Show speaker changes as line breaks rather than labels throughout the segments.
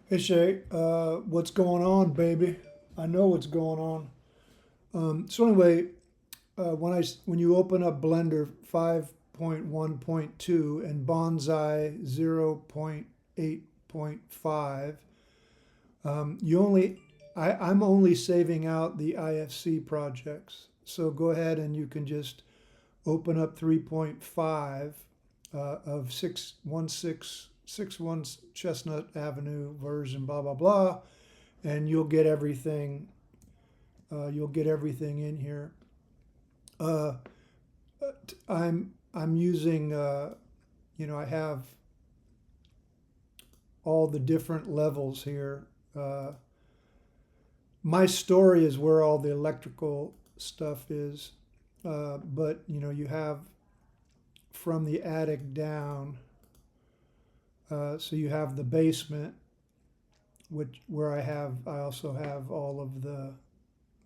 Hey Shay, what's going on, baby? I know what's going on. So anyway, when you open up Blender 5.1.2 and Bonsai 0.8.5, you only I'm only saving out the IFC projects. So go ahead and you can just open up 3.5 of 61661 Chestnut Avenue version, blah blah blah, and you'll get everything. You'll get everything in here. Uh, I'm using. I have all the different levels here. Uh, my story is where all the electrical stuff is, but you have from the attic down. So you have the basement, which where I also have all of the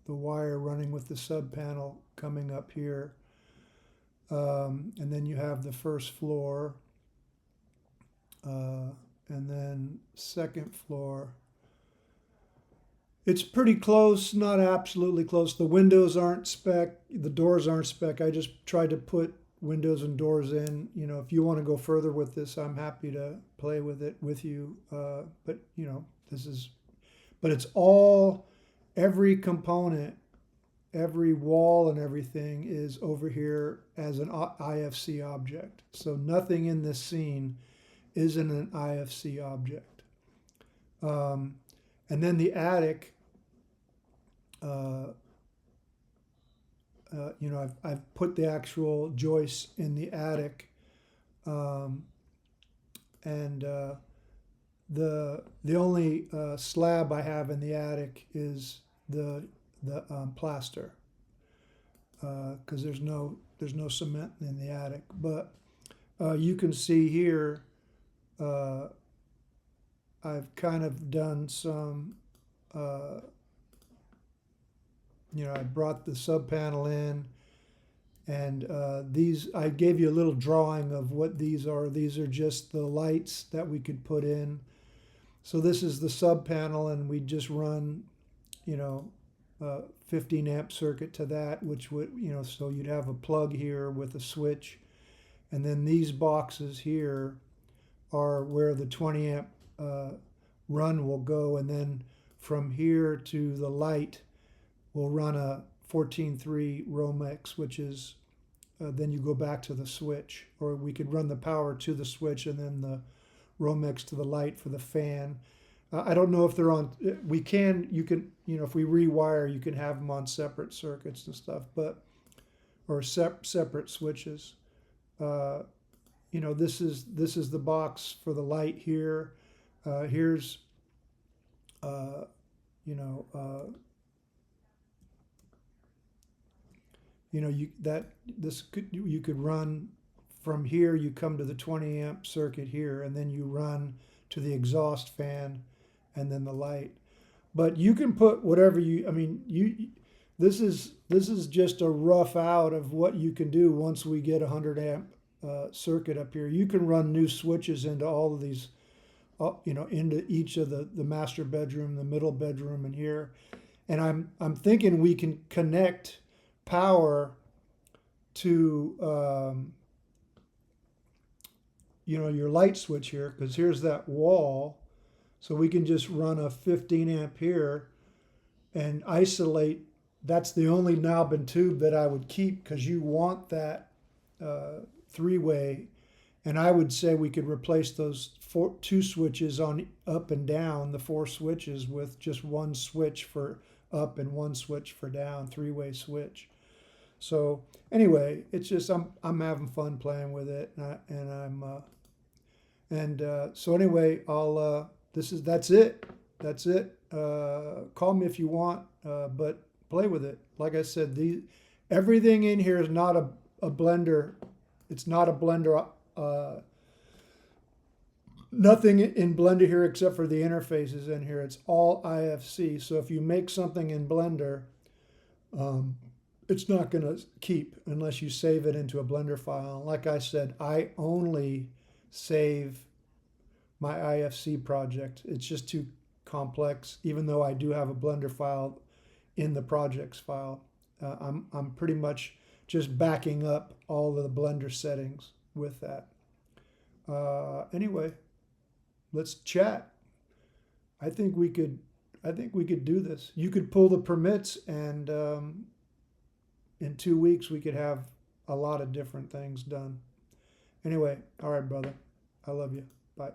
wire running with the sub panel coming up here. And then you have the first floor, uh, and then second floor. It's pretty close, not absolutely close. The windows aren't spec, the doors aren't spec. I just tried to put windows and doors in. If you want to go further with this, I'm happy to play with it with you. But this is, but it's all, every component, every wall and everything is over here as an IFC object. So nothing in this scene isn't an IFC object. Um, and then the attic, uh, I've put the actual joists in the attic, um, and the only slab I have in the attic is the plaster, because there's no cement in the attic. But you can see here, uh, I've kind of done some. Uh, I brought the sub panel in, and these I gave you a little drawing of what these are. These are just the lights that we could put in. So this is the sub panel, and we just run, you know, 15 amp circuit to that, which would, so you'd have a plug here with a switch, and then these boxes here are where the 20 amp uh, run will go, and then from here to the light we'll run a 14.3 Romex, which is then you go back to the switch, or we could run the power to the switch and then the Romex to the light for the fan. I don't know if they're on. We can, you can, if we rewire, you can have them on separate circuits and stuff, but or separate switches. Uh, this is the box for the light here. Here's, uh, you know, uh, you that this could you could run from here. You come to the 20 amp circuit here, and then you run to the exhaust fan, and then the light. But you can put whatever you. I mean, you. This is just a rough out of what you can do once we get a 100 amp circuit up here. You can run new switches into all of these, into each of the master bedroom, the middle bedroom, and here. And I'm thinking we can connect power to your light switch here, because here's that wall, so we can just run a 15 amp here and isolate. That's the only knob and tube that I would keep, because you want that three-way. And I would say we could replace those two switches on up and down, the four switches, with just one switch for up and one switch for down, three-way switch. So anyway, it's just I'm having fun playing with it, and I'm so anyway, I'll that's it. That's it. Call me if you want, but play with it. Like I said, everything in here is not a blender. It's not a blender. Nothing in Blender here except for the interfaces in here. It's all IFC. So if you make something in Blender, um, it's not going to keep unless you save it into a Blender file. Like I said, I only save my IFC project. It's just too complex, even though I do have a Blender file in the projects file. I'm pretty much just backing up all of the Blender settings with that. Anyway, let's chat. I think we could do this. You could pull the permits, and in 2 weeks we could have a lot of different things done. Anyway, all right, brother. I love you. Bye.